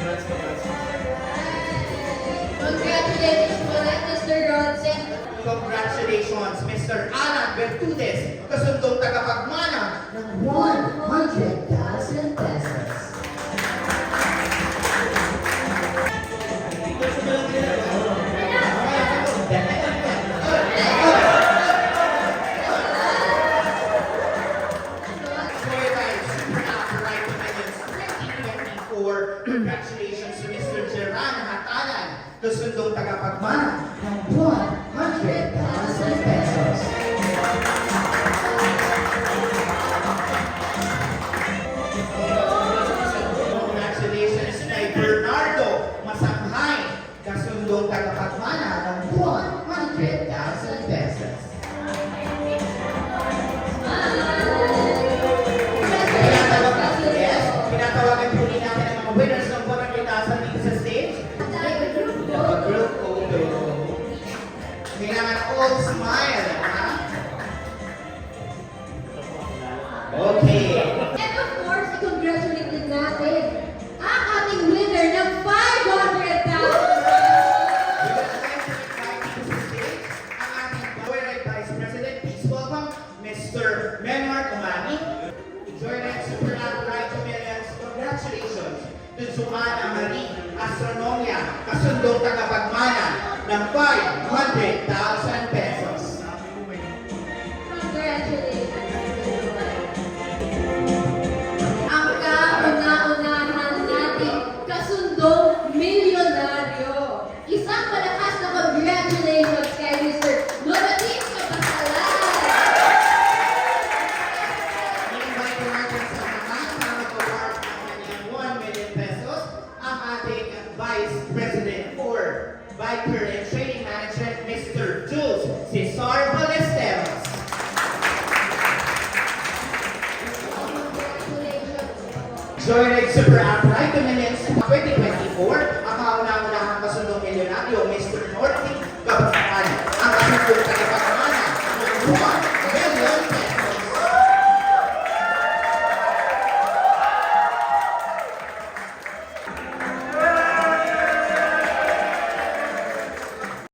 Congratulations po ulit, Mr. Rodson. Congratulations, Mr. Alan Bertudes, kasundong tagapagmana ng 100,000 pesos. Congratulations to Mr. Geran Hatalan, kasundong tagapagmana ng 100,000 pesos. Congratulations kay Bernardo Masanghay, kasundong tagapagmana ng 100,000 pesos. Pinatawagan po rin natin ang mga winners ng 100,000 dito sa stage. Group photo. Kailangan all smile, ha? Okay. And of course, i-congratulate din natin ang ating winner ng 500,000! Ang ating Joyride Vice President, please welcome Mr. Menard Umani. Joyride Super App Ride to Millions, congratulations to Joanna Marie Astronomia, kasundong tagapagmana ng 500,000 pesos. Congratulations! Ang kauna-unahan nating kasundong milyonaryo. Isang malakas na congratulations kay Mr. Loratin Kapasalan! I-invite ko natin sa naman para mag-award ng kanyang 1 million pesos ang ating Vice President for Biker and Training Management, Mr. Jules Cesar Ballesteros. Congratulations! Joyride Super App Ride to Millions 2024